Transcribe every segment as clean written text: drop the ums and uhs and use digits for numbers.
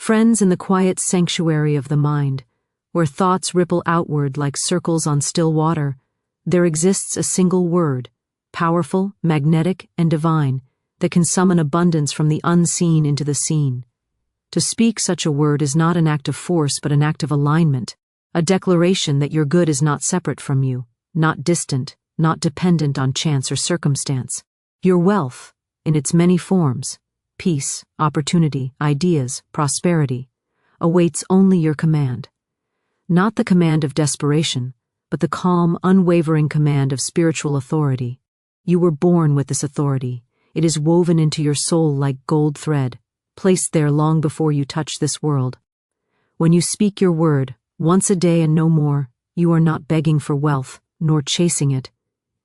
Friends in the quiet sanctuary of the mind, where thoughts ripple outward like circles on still water, there exists a single word, powerful, magnetic, and divine, that can summon abundance from the unseen into the seen. To speak such a word is not an act of force but an act of alignment, a declaration that your good is not separate from you, not distant, not dependent on chance or circumstance. Your wealth, in its many forms, peace, opportunity, ideas, prosperity, awaits only your command. Not the command of desperation, but the calm, unwavering command of spiritual authority. You were born with this authority. It is woven into your soul like gold thread, placed there long before you touch this world. When you speak your word, once a day and no more, you are not begging for wealth, nor chasing it.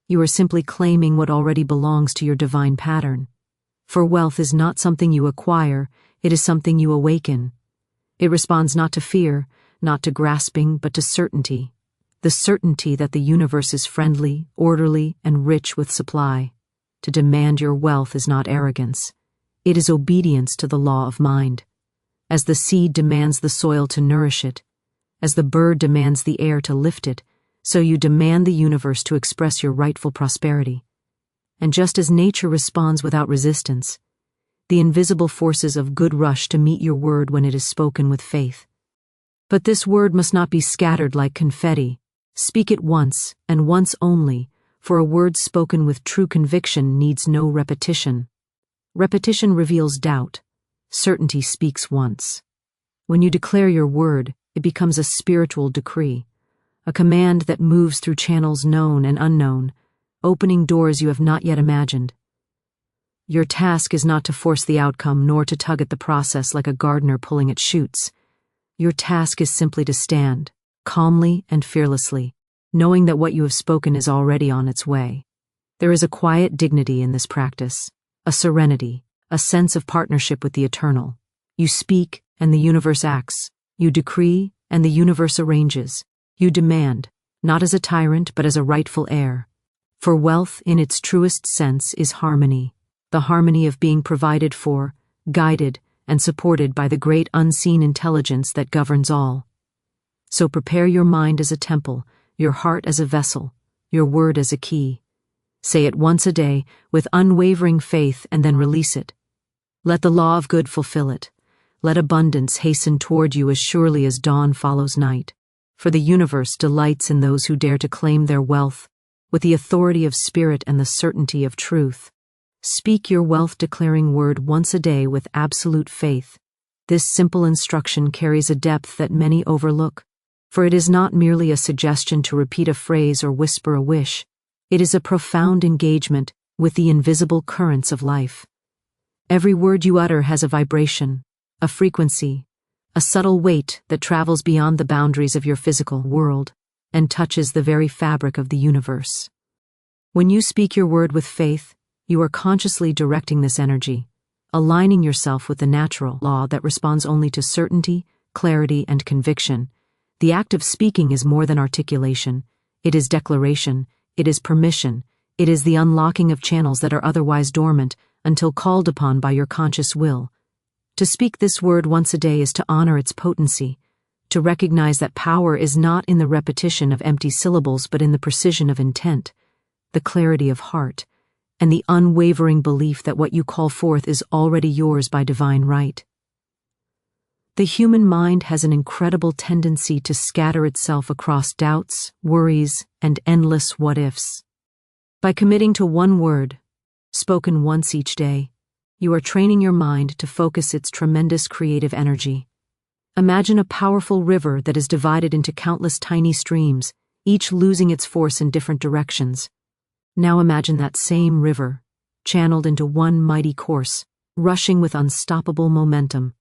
You are simply claiming what already belongs to your divine pattern. For wealth is not something you acquire, it is something you awaken. It responds not to fear, not to grasping, but to certainty. The certainty that the universe is friendly, orderly, and rich with supply. To demand your wealth is not arrogance. It is obedience to the law of mind. As the seed demands the soil to nourish it, as the bird demands the air to lift it, so you demand the universe to express your rightful prosperity. And just as nature responds without resistance, the invisible forces of good rush to meet your word when it is spoken with faith. But this word must not be scattered like confetti. Speak it once, and once only, for a word spoken with true conviction needs no repetition. Repetition reveals doubt. Certainty speaks once. When you declare your word, it becomes a spiritual decree, a command that moves through channels known and unknown, opening doors you have not yet imagined. Your task is not to force the outcome nor to tug at the process like a gardener pulling at shoots. Your task is simply to stand, calmly and fearlessly, knowing that what you have spoken is already on its way. There is a quiet dignity in this practice, a serenity, a sense of partnership with the eternal. You speak, and the universe acts. You decree, and the universe arranges. You demand, not as a tyrant but as a rightful heir. For wealth, in its truest sense, is harmony, the harmony of being provided for, guided, and supported by the great unseen intelligence that governs all. So prepare your mind as a temple, your heart as a vessel, your word as a key. Say it once a day, with unwavering faith, and then release it. Let the law of good fulfill it. Let abundance hasten toward you as surely as dawn follows night. For the universe delights in those who dare to claim their wealth, with the authority of spirit and the certainty of truth. Speak your wealth-declaring word once a day with absolute faith. This simple instruction carries a depth that many overlook, for it is not merely a suggestion to repeat a phrase or whisper a wish. It is a profound engagement with the invisible currents of life. Every word you utter has a vibration, a frequency, a subtle weight that travels beyond the boundaries of your physical world and touches the very fabric of the universe. When you speak your word with faith, you are consciously directing this energy, aligning yourself with the natural law that responds only to certainty, clarity, and conviction. The act of speaking is more than articulation. It is declaration, it is permission, it is the unlocking of channels that are otherwise dormant until called upon by your conscious will. To speak this word once a day is to honor its potency, to recognize that power is not in the repetition of empty syllables but in the precision of intent, the clarity of heart, and the unwavering belief that what you call forth is already yours by divine right. The human mind has an incredible tendency to scatter itself across doubts, worries, and endless what-ifs. By committing to one word, spoken once each day, you are training your mind to focus its tremendous creative energy. Imagine a powerful river that is divided into countless tiny streams, each losing its force in different directions. Now imagine that same river, channeled into one mighty course, rushing with unstoppable momentum.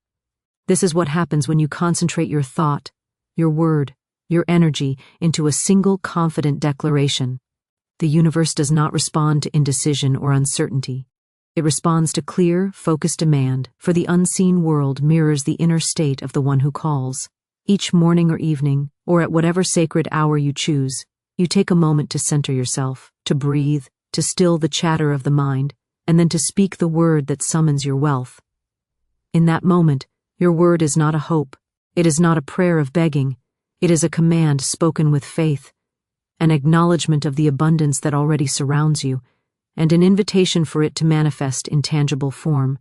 This is what happens when you concentrate your thought, your word, your energy into a single confident declaration. The universe does not respond to indecision or uncertainty. It responds to clear, focused demand, for the unseen world mirrors the inner state of the one who calls. Each morning or evening, or at whatever sacred hour you choose, you take a moment to center yourself, to breathe, to still the chatter of the mind, and then to speak the word that summons your wealth. In that moment, Your word is not a hope. It is not a prayer of begging. It is a command spoken with faith, an acknowledgement of the abundance that already surrounds you, and an invitation for it to manifest in tangible form.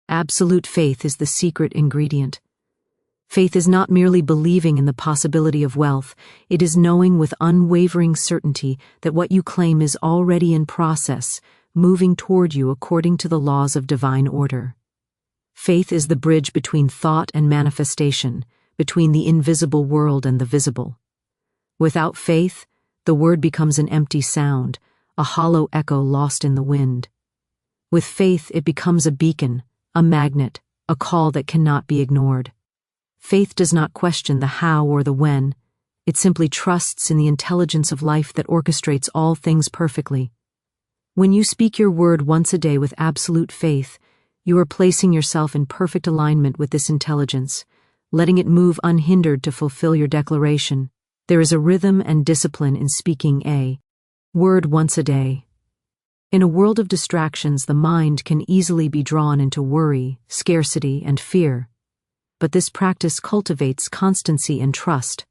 Absolute faith is the secret ingredient. Faith is not merely believing in the possibility of wealth, it is knowing with unwavering certainty that what you claim is already in process, moving toward you according to the laws of divine order. Faith is the bridge between thought and manifestation, between the invisible world and the visible. Without faith, the word becomes an empty sound, a hollow echo lost in the wind. With faith, it becomes a beacon, a magnet, a call that cannot be ignored. Faith does not question the how or the when. It simply trusts in the intelligence of life that orchestrates all things perfectly. When you speak your word once a day with absolute faith, you are placing yourself in perfect alignment with this intelligence, letting it move unhindered to fulfill your declaration. There is a rhythm and discipline in speaking a word once a day. In a world of distractions, the mind can easily be drawn into worry, scarcity, and fear. But this practice cultivates constancy and trust.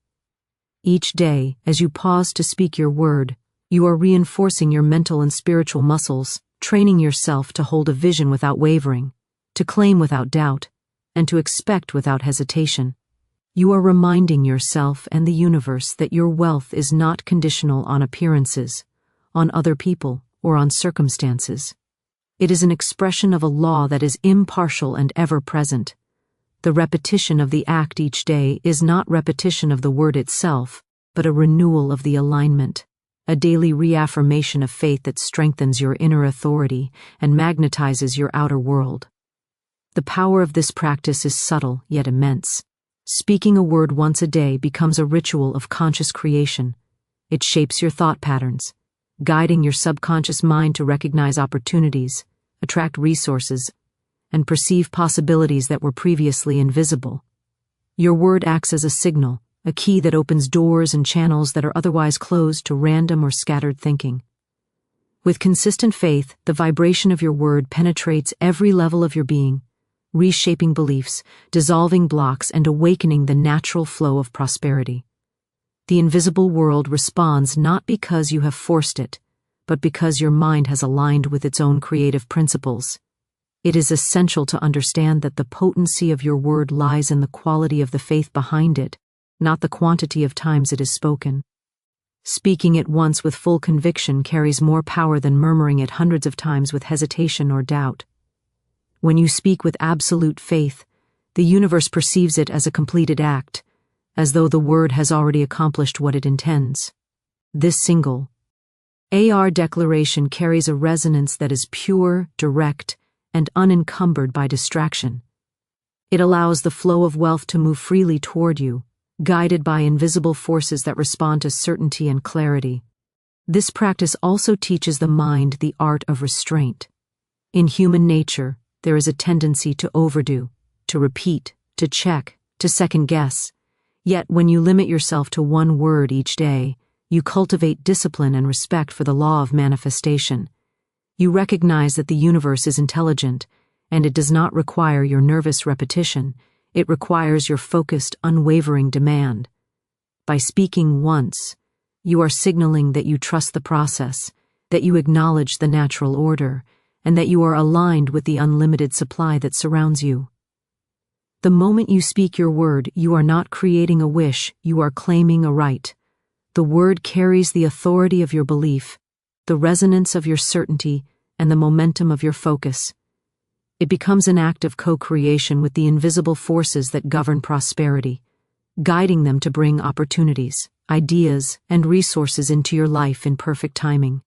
Each day, as you pause to speak your word, you are reinforcing your mental and spiritual muscles, training yourself to hold a vision without wavering, to claim without doubt, and to expect without hesitation. You are reminding yourself and the universe that your wealth is not conditional on appearances, on other people, or on circumstances. It is an expression of a law that is impartial and ever-present. The repetition of the act each day is not repetition of the word itself, but a renewal of the alignment, a daily reaffirmation of faith that strengthens your inner authority and magnetizes your outer world. The power of this practice is subtle yet immense. Speaking a word once a day becomes a ritual of conscious creation. It shapes your thought patterns, guiding your subconscious mind to recognize opportunities, attract resources, and perceive possibilities that were previously invisible. Your word acts as a signal, a key that opens doors and channels that are otherwise closed to random or scattered thinking. With consistent faith, the vibration of your word penetrates every level of your being, reshaping beliefs, dissolving blocks, and awakening the natural flow of prosperity. The invisible world responds not because you have forced it, but because your mind has aligned with its own creative principles. It is essential to understand that the potency of your word lies in the quality of the faith behind it, not the quantity of times it is spoken. Speaking it once with full conviction carries more power than murmuring it hundreds of times with hesitation or doubt. When you speak with absolute faith, the universe perceives it as a completed act, as though the word has already accomplished what it intends. This single AR declaration carries a resonance that is pure, direct, and unencumbered by distraction. It allows the flow of wealth to move freely toward you, guided by invisible forces that respond to certainty and clarity. This practice also teaches the mind the art of restraint. In human nature, there is a tendency to overdo, to repeat, to check, to second-guess. Yet when you limit yourself to one word each day, you cultivate discipline and respect for the law of manifestation. You recognize that the universe is intelligent, and it does not require your nervous repetition. It requires your focused, unwavering demand. By speaking once, you are signaling that you trust the process, that you acknowledge the natural order, and that you are aligned with the unlimited supply that surrounds you. The moment you speak your word, you are not creating a wish, you are claiming a right. The word carries the authority of your belief, the resonance of your certainty, and the momentum of your focus. It becomes an act of co-creation with the invisible forces that govern prosperity, guiding them to bring opportunities, ideas, and resources into your life in perfect timing.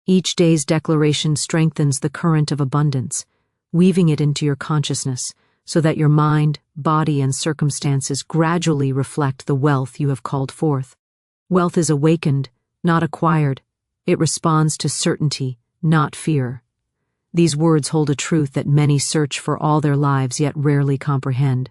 Each day's declaration strengthens the current of abundance, weaving it into your consciousness, so that your mind, body, and circumstances gradually reflect the wealth you have called forth. Wealth is awakened, not acquired. It responds to certainty, not fear. These words hold a truth that many search for all their lives yet rarely comprehend.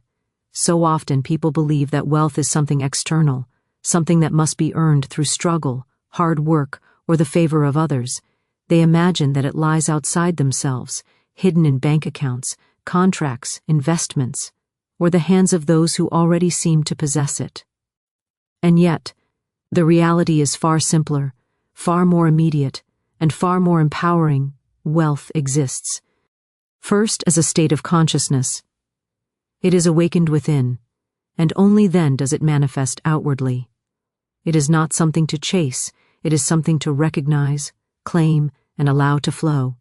So often people believe that wealth is something external, something that must be earned through struggle, hard work, or the favor of others. They imagine that it lies outside themselves, hidden in bank accounts, contracts, investments, or the hands of those who already seem to possess it. And yet, the reality is far simpler, far more immediate, and far more empowering. Wealth exists. First, as a state of consciousness. It is awakened within, and only then does it manifest outwardly. It is not something to chase, it is something to recognize, claim, and allow to flow.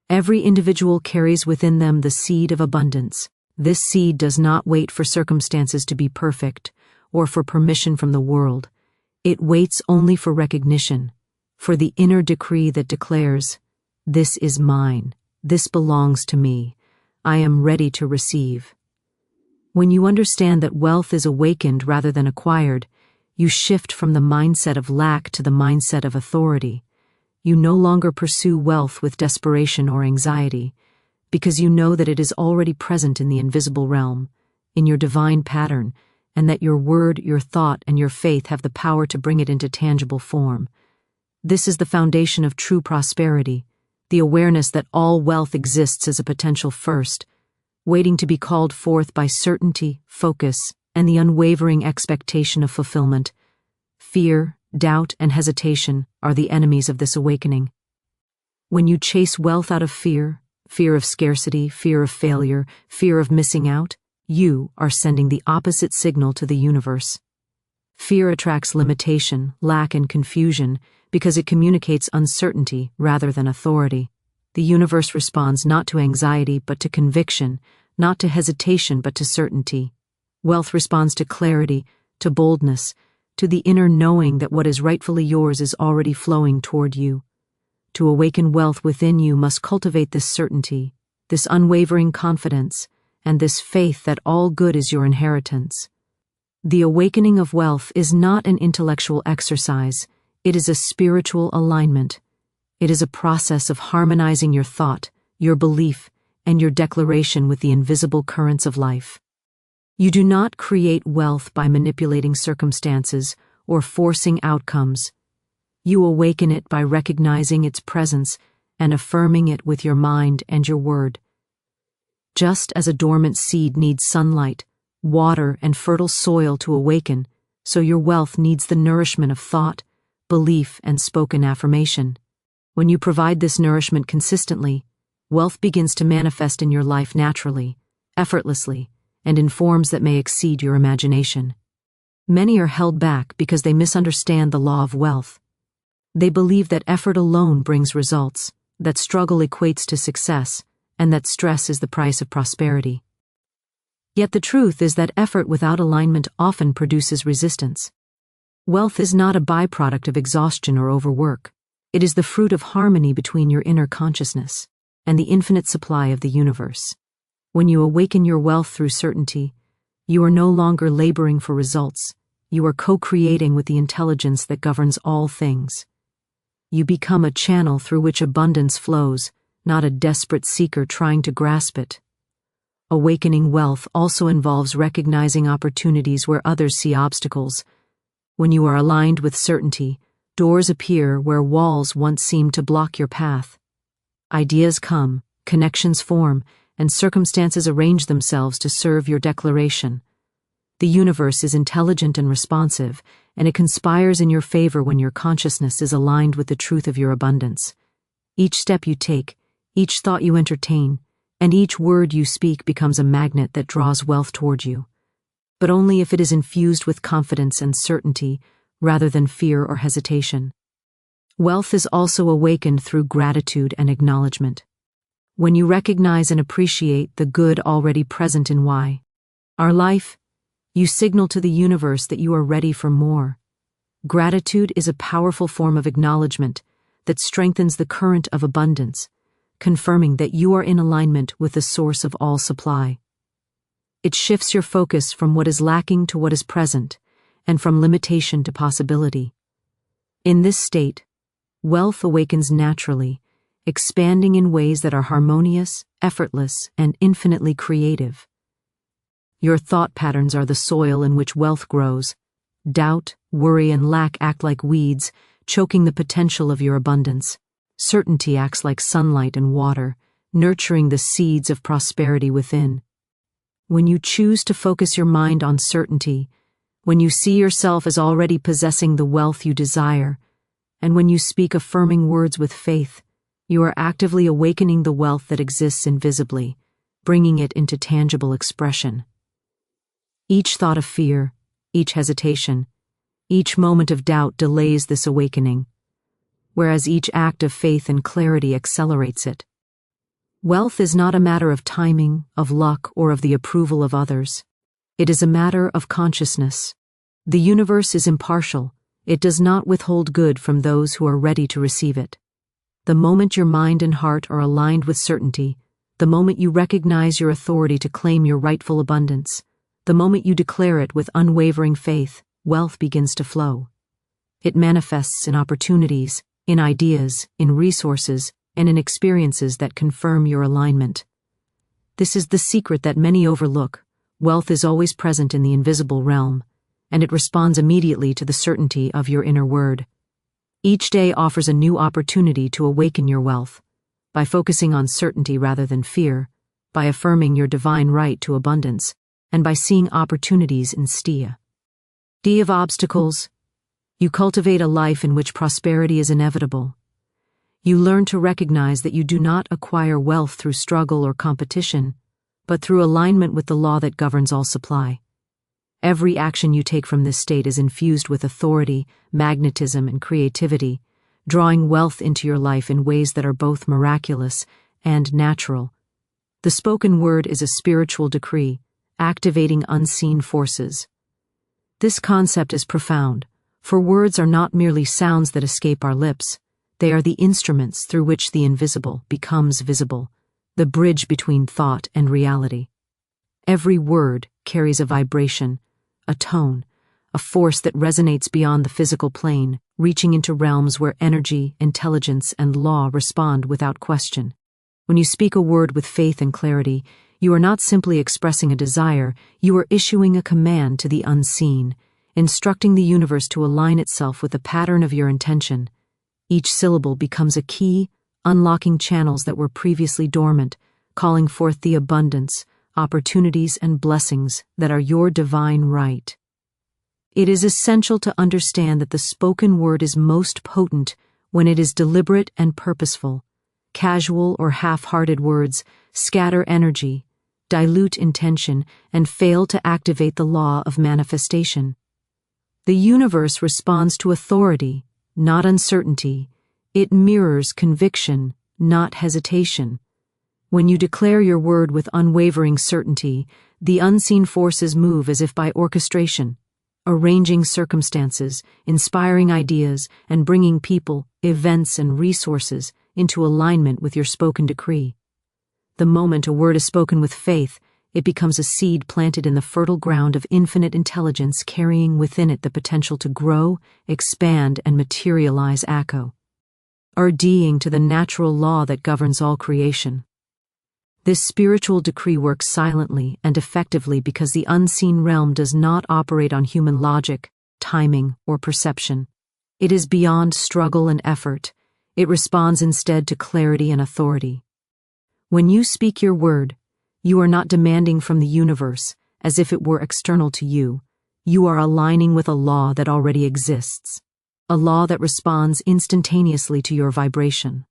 Every individual carries within them the seed of abundance. This seed does not wait for circumstances to be perfect, or for permission from the world. It waits only for recognition, for the inner decree that declares, "This is mine, this belongs to me, I am ready to receive." When you understand that wealth is awakened rather than acquired, you shift from the mindset of lack to the mindset of authority. You no longer pursue wealth with desperation or anxiety, because you know that it is already present in the invisible realm, in your divine pattern, and that your word, your thought, and your faith have the power to bring it into tangible form. This is the foundation of true prosperity, the awareness that all wealth exists as a potential first, waiting to be called forth by certainty, focus, and the unwavering expectation of fulfillment. Fear, doubt, and hesitation are the enemies of this awakening. When you chase wealth out of fear of scarcity, fear of failure, fear of missing out, you are sending the opposite signal to the universe. Fear attracts limitation, lack, and confusion because it communicates uncertainty rather than authority. The universe responds not to anxiety but to conviction, not to hesitation but to certainty. Wealth responds to clarity, to boldness, to the inner knowing that what is rightfully yours is already flowing toward you. To awaken wealth within you must cultivate this certainty, this unwavering confidence, and this faith that all good is your inheritance. The awakening of wealth is not an intellectual exercise, it is a spiritual alignment. It is a process of harmonizing your thought, your belief, and your declaration with the invisible currents of life. You do not create wealth by manipulating circumstances or forcing outcomes. You awaken it by recognizing its presence and affirming it with your mind and your word. Just as a dormant seed needs sunlight, water, and fertile soil to awaken, so your wealth needs the nourishment of thought, belief, and spoken affirmation. When you provide this nourishment consistently, wealth begins to manifest in your life naturally, effortlessly, and in forms that may exceed your imagination. Many are held back because they misunderstand the law of wealth. They believe that effort alone brings results, that struggle equates to success, and that stress is the price of prosperity. Yet the truth is that effort without alignment often produces resistance. Wealth is not a byproduct of exhaustion or overwork. It is the fruit of harmony between your inner consciousness and the infinite supply of the universe. When you awaken your wealth through certainty, you are no longer laboring for results. You are co-creating with the intelligence that governs all things. You become a channel through which abundance flows, not a desperate seeker trying to grasp it. Awakening wealth also involves recognizing opportunities where others see obstacles. When you are aligned with certainty, doors appear where walls once seemed to block your path. Ideas come, connections form, and circumstances arrange themselves to serve your declaration. The universe is intelligent and responsive, and it conspires in your favor when your consciousness is aligned with the truth of your abundance. Each step you take, each thought you entertain, and each word you speak becomes a magnet that draws wealth toward you. But only if it is infused with confidence and certainty rather than fear or hesitation. Wealth is also awakened through gratitude and acknowledgement. When you recognize and appreciate the good already present in our life, you signal to the universe that you are ready for more. Gratitude is a powerful form of acknowledgement that strengthens the current of abundance, confirming that you are in alignment with the source of all supply. It shifts your focus from what is lacking to what is present, and from limitation to possibility. In this state, wealth awakens naturally, expanding in ways that are harmonious, effortless, and infinitely creative. Your thought patterns are the soil in which wealth grows. Doubt, worry, and lack act like weeds, choking the potential of your abundance. Certainty acts like sunlight and water, nurturing the seeds of prosperity within. When you choose to focus your mind on certainty, when you see yourself as already possessing the wealth you desire, and when you speak affirming words with faith, you are actively awakening the wealth that exists invisibly, bringing it into tangible expression. Each thought of fear, each hesitation, each moment of doubt delays this awakening, whereas each act of faith and clarity accelerates it. Wealth is not a matter of timing, of luck, or of the approval of others. It is a matter of consciousness. The universe is impartial. It does not withhold good from those who are ready to receive it. The moment your mind and heart are aligned with certainty, the moment you recognize your authority to claim your rightful abundance, the moment you declare it with unwavering faith, wealth begins to flow. It manifests in opportunities, in ideas, in resources, and in experiences that confirm your alignment. This is the secret that many overlook. Wealth is always present in the invisible realm, and it responds immediately to the certainty of your inner word. Each day offers a new opportunity to awaken your wealth, by focusing on certainty rather than fear, by affirming your divine right to abundance, and by seeing opportunities instead of obstacles. You cultivate a life in which prosperity is inevitable. You learn to recognize that you do not acquire wealth through struggle or competition, but through alignment with the law that governs all supply. Every action you take from this state is infused with authority, magnetism, and creativity, drawing wealth into your life in ways that are both miraculous and natural. The spoken word is a spiritual decree, activating unseen forces. This concept is profound, for words are not merely sounds that escape our lips. They are the instruments through which the invisible becomes visible, the bridge between thought and reality. Every word carries a vibration, a tone, a force that resonates beyond the physical plane, reaching into realms where energy, intelligence, and law respond without question. When you speak a word with faith and clarity, you are not simply expressing a desire, you are issuing a command to the unseen, instructing the universe to align itself with the pattern of your intention. Each syllable becomes a key, unlocking channels that were previously dormant, calling forth the abundance, opportunities, and blessings that are your divine right. It is essential to understand that the spoken word is most potent when it is deliberate and purposeful. Casual or half-hearted words scatter energy, dilute intention, and fail to activate the law of manifestation. The universe responds to authority, not uncertainty. It mirrors conviction, not hesitation. When you declare your word with unwavering certainty, the unseen forces move as if by orchestration, arranging circumstances, inspiring ideas, and bringing people, events, and resources into alignment with your spoken decree. The moment a word is spoken with faith, it becomes a seed planted in the fertile ground of infinite intelligence, carrying within it the potential to grow, expand, and materialize according to the natural law that governs all creation. This spiritual decree works silently and effectively because the unseen realm does not operate on human logic, timing, or perception. It is beyond struggle and effort. It responds instead to clarity and authority. When you speak your word, you are not demanding from the universe as if it were external to you. You are aligning with a law that already exists, a law that responds instantaneously to your vibration.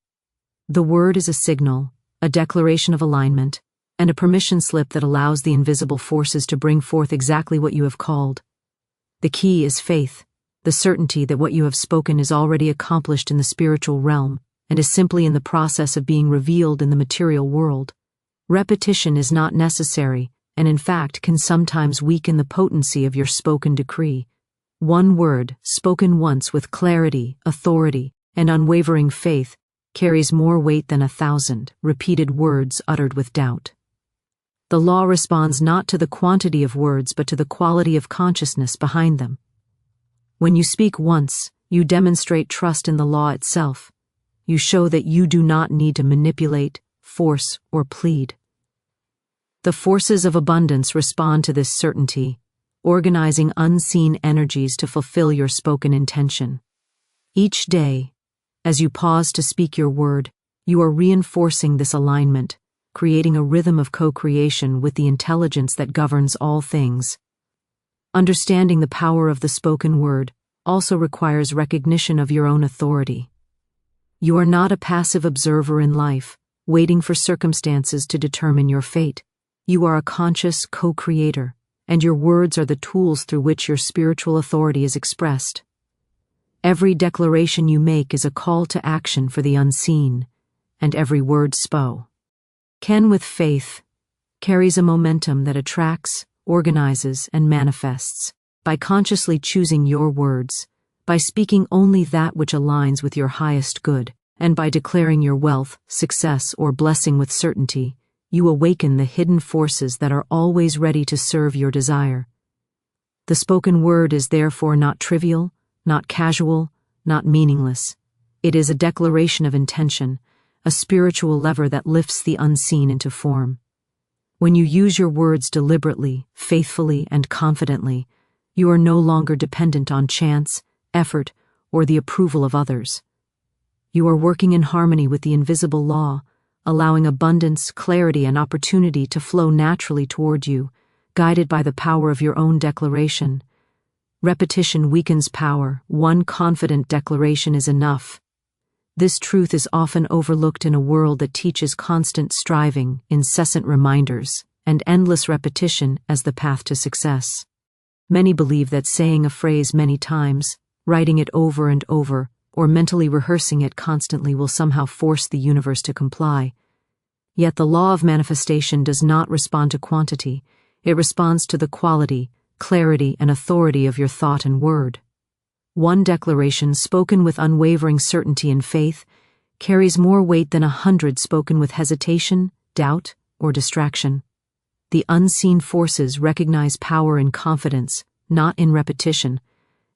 The word is a signal, a declaration of alignment, and a permission slip that allows the invisible forces to bring forth exactly what you have called. The key is faith, the certainty that what you have spoken is already accomplished in the spiritual realm and is simply in the process of being revealed in the material world. Repetition is not necessary, and in fact can sometimes weaken the potency of your spoken decree. One word, spoken once with clarity, authority, and unwavering faith, carries more weight than 1,000 repeated words uttered with doubt. The law responds not to the quantity of words but to the quality of consciousness behind them. When you speak once, you demonstrate trust in the law itself. You show that you do not need to manipulate, force, or plead. The forces of abundance respond to this certainty, organizing unseen energies to fulfill your spoken intention. Each day, as you pause to speak your word, you are reinforcing this alignment, creating a rhythm of co-creation with the intelligence that governs all things. Understanding the power of the spoken word also requires recognition of your own authority. You are not a passive observer in life, waiting for circumstances to determine your fate. You are a conscious co-creator, and your words are the tools through which your spiritual authority is expressed. Every declaration you make is a call to action for the unseen, and every word spoken with faith carries a momentum that attracts, organizes, and manifests. By consciously choosing your words, by speaking only that which aligns with your highest good, and by declaring your wealth, success, or blessing with certainty, you awaken the hidden forces that are always ready to serve your desire. The spoken word is therefore not trivial, not casual, not meaningless. It is a declaration of intention, a spiritual lever that lifts the unseen into form. When you use your words deliberately, faithfully, and confidently, you are no longer dependent on chance, effort, or the approval of others. You are working in harmony with the invisible law, allowing abundance, clarity, and opportunity to flow naturally toward you, guided by the power of your own declaration. Repetition weakens power. One confident declaration is enough. This truth is often overlooked in a world that teaches constant striving, incessant reminders, and endless repetition as the path to success. Many believe that saying a phrase many times, writing it over and over, or mentally rehearsing it constantly will somehow force the universe to comply. Yet the law of manifestation does not respond to quantity. It responds to the quality, clarity, and authority of your thought and word. One declaration spoken with unwavering certainty and faith carries more weight than 100 spoken with hesitation, doubt, or distraction. The unseen forces recognize power in confidence, not in repetition,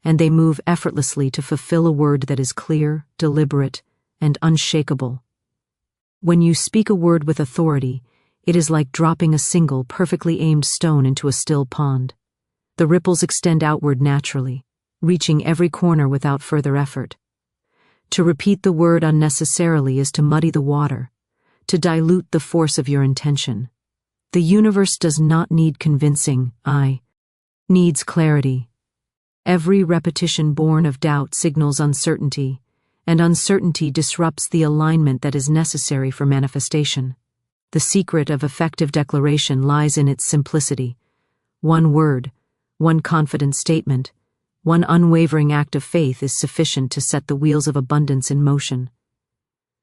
and they move effortlessly to fulfill a word that is clear, deliberate, and unshakable. When you speak a word with authority, it is like dropping a single, perfectly aimed stone into a still pond. The ripples extend outward naturally, reaching every corner without further effort. To repeat the word unnecessarily is to muddy the water, to dilute the force of your intention. The universe does not need convincing, needs clarity. Every repetition born of doubt signals uncertainty, and uncertainty disrupts the alignment that is necessary for manifestation. The secret of effective declaration lies in its simplicity. One word, one confident statement, one unwavering act of faith is sufficient to set the wheels of abundance in motion.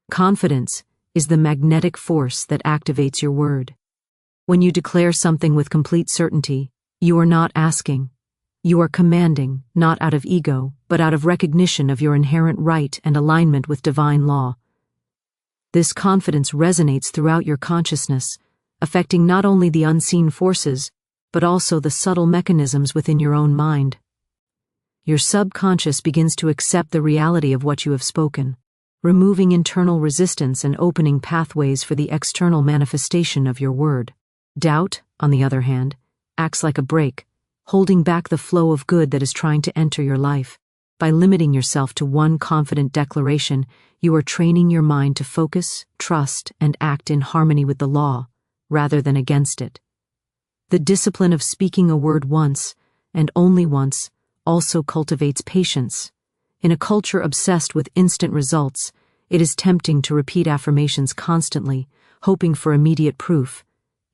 Confidence is the magnetic force that activates your word. When you declare something with complete certainty, you are not asking. You are commanding, not out of ego, but out of recognition of your inherent right and alignment with divine law. This confidence resonates throughout your consciousness, affecting not only the unseen forces, but also the subtle mechanisms within your own mind. Your subconscious begins to accept the reality of what you have spoken, removing internal resistance and opening pathways for the external manifestation of your word. Doubt, on the other hand, acts like a brake, holding back the flow of good that is trying to enter your life. By limiting yourself to one confident declaration, you are training your mind to focus, trust, and act in harmony with the law, rather than against it. The discipline of speaking a word once, and only once, also cultivates patience. In a culture obsessed with instant results, it is tempting to repeat affirmations constantly, hoping for immediate proof.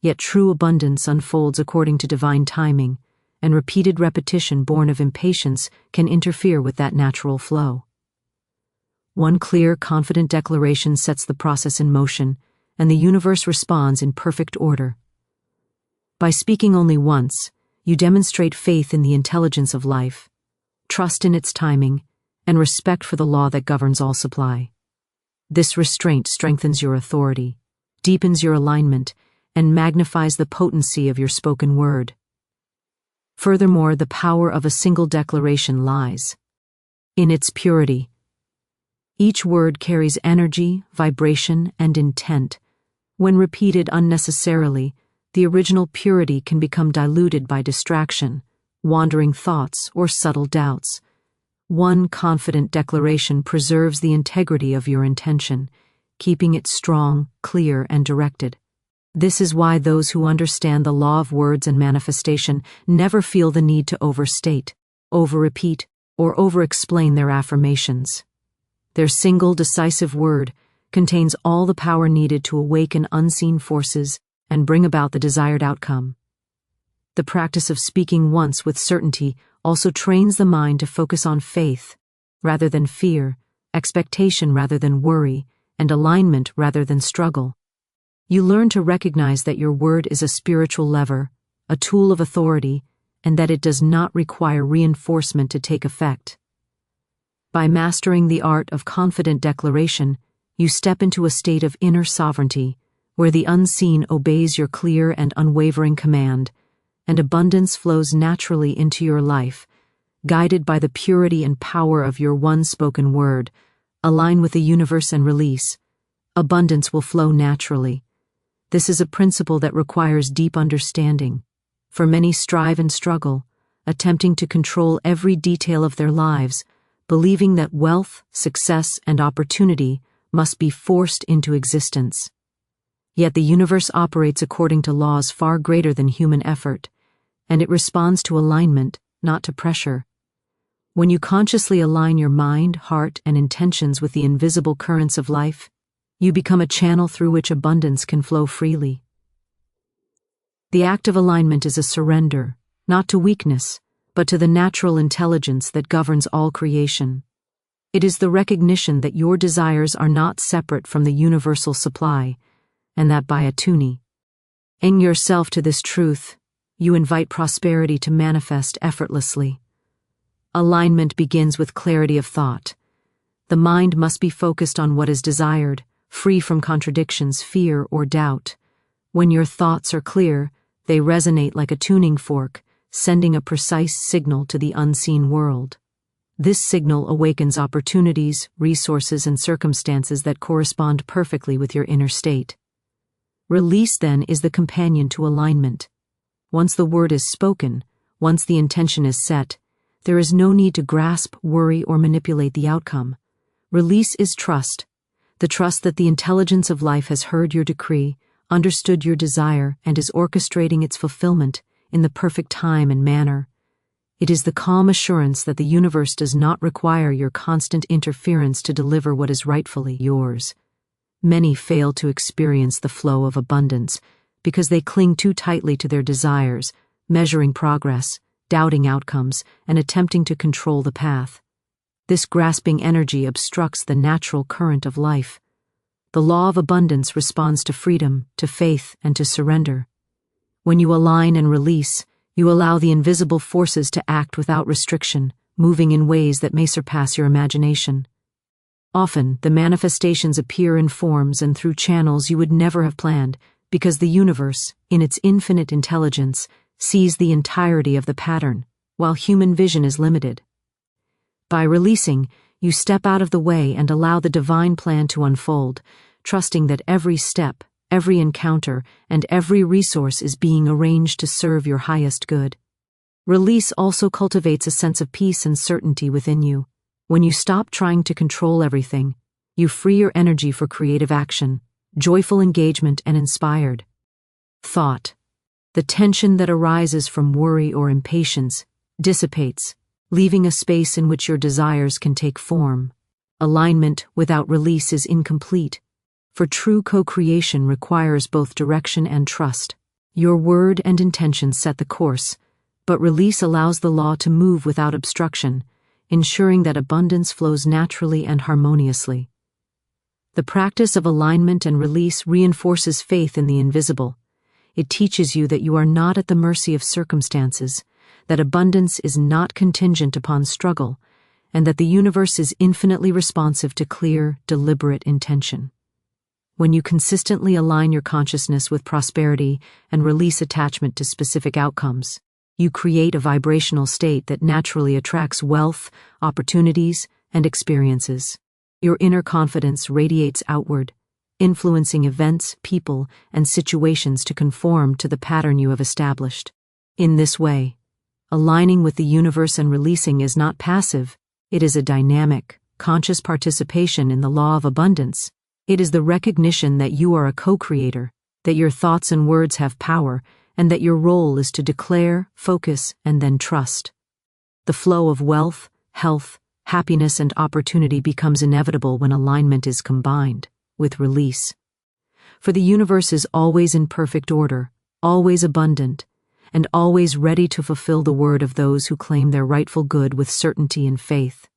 Yet true abundance unfolds according to divine timing, and repeated repetition born of impatience can interfere with that natural flow. One clear, confident declaration sets the process in motion, and the universe responds in perfect order. By speaking only once, you demonstrate faith in the intelligence of life, trust in its timing, and respect for the law that governs all supply. This restraint strengthens your authority, deepens your alignment, and magnifies the potency of your spoken word. Furthermore, the power of a single declaration lies in its purity. Each word carries energy, vibration, and intent. When repeated unnecessarily, the original purity can become diluted by distraction, wandering thoughts, or subtle doubts. One confident declaration preserves the integrity of your intention, keeping it strong, clear, and directed. This is why those who understand the law of words and manifestation never feel the need to overstate, over-repeat, or over-explain their affirmations. Their single decisive word contains all the power needed to awaken unseen forces and bring about the desired outcome. The practice of speaking once with certainty also trains the mind to focus on faith rather than fear, expectation rather than worry, and alignment rather than struggle. You learn to recognize that your word is a spiritual lever, a tool of authority, and that it does not require reinforcement to take effect. By mastering the art of confident declaration, you step into a state of inner sovereignty, where the unseen obeys your clear and unwavering command, and abundance flows naturally into your life, guided by the purity and power of your one spoken word. Align with the universe and release. Abundance will flow naturally. This is a principle that requires deep understanding, for many strive and struggle, attempting to control every detail of their lives, believing that wealth, success, and opportunity must be forced into existence. Yet the universe operates according to laws far greater than human effort, and it responds to alignment, not to pressure. When you consciously align your mind, heart, and intentions with the invisible currents of life, you become a channel through which abundance can flow freely. The act of alignment is a surrender, not to weakness, but to the natural intelligence that governs all creation. It is the recognition that your desires are not separate from the universal supply, and that by attuning yourself to this truth, you invite prosperity to manifest effortlessly. Alignment begins with clarity of thought. The mind must be focused on what is desired, free from contradictions, fear, or doubt. When your thoughts are clear, they resonate like a tuning fork, sending a precise signal to the unseen world. This signal awakens opportunities, resources, and circumstances that correspond perfectly with your inner state. Release, then, is the companion to alignment. Once the word is spoken, once the intention is set, there is no need to grasp, worry, or manipulate the outcome. Release is trust, the trust that the intelligence of life has heard your decree, understood your desire, and is orchestrating its fulfillment in the perfect time and manner. It is the calm assurance that the universe does not require your constant interference to deliver what is rightfully yours. Many fail to experience the flow of abundance because they cling too tightly to their desires, measuring progress, doubting outcomes, and attempting to control the path. This grasping energy obstructs the natural current of life. The law of abundance responds to freedom, to faith, and to surrender. When you align and release, you allow the invisible forces to act without restriction, moving in ways that may surpass your imagination. Often, the manifestations appear in forms and through channels you would never have planned, because the universe, in its infinite intelligence, sees the entirety of the pattern, while human vision is limited. By releasing, you step out of the way and allow the divine plan to unfold, trusting that every step, every encounter, and every resource is being arranged to serve your highest good. Release also cultivates a sense of peace and certainty within you. When you stop trying to control everything, you free your energy for creative action, joyful engagement, and inspired thought. The tension that arises from worry or impatience dissipates, leaving a space in which your desires can take form. Alignment without release is incomplete, for true co-creation requires both direction and trust. Your word and intention set the course, but release allows the law to move without obstruction, ensuring that abundance flows naturally and harmoniously. The practice of alignment and release reinforces faith in the invisible. It teaches you that you are not at the mercy of circumstances, that abundance is not contingent upon struggle, and that the universe is infinitely responsive to clear, deliberate intention. When you consistently align your consciousness with prosperity and release attachment to specific outcomes, you create a vibrational state that naturally attracts wealth, opportunities, and experiences. Your inner confidence radiates outward, influencing events, people, and situations to conform to the pattern you have established. In this way, aligning with the universe and releasing is not passive, it is a dynamic, conscious participation in the law of abundance. It is the recognition that you are a co-creator, that your thoughts and words have power, and that your role is to declare, focus, and then trust. The flow of wealth, health, happiness, and opportunity becomes inevitable when alignment is combined with release. For the universe is always in perfect order, always abundant, and always ready to fulfill the word of those who claim their rightful good with certainty and faith.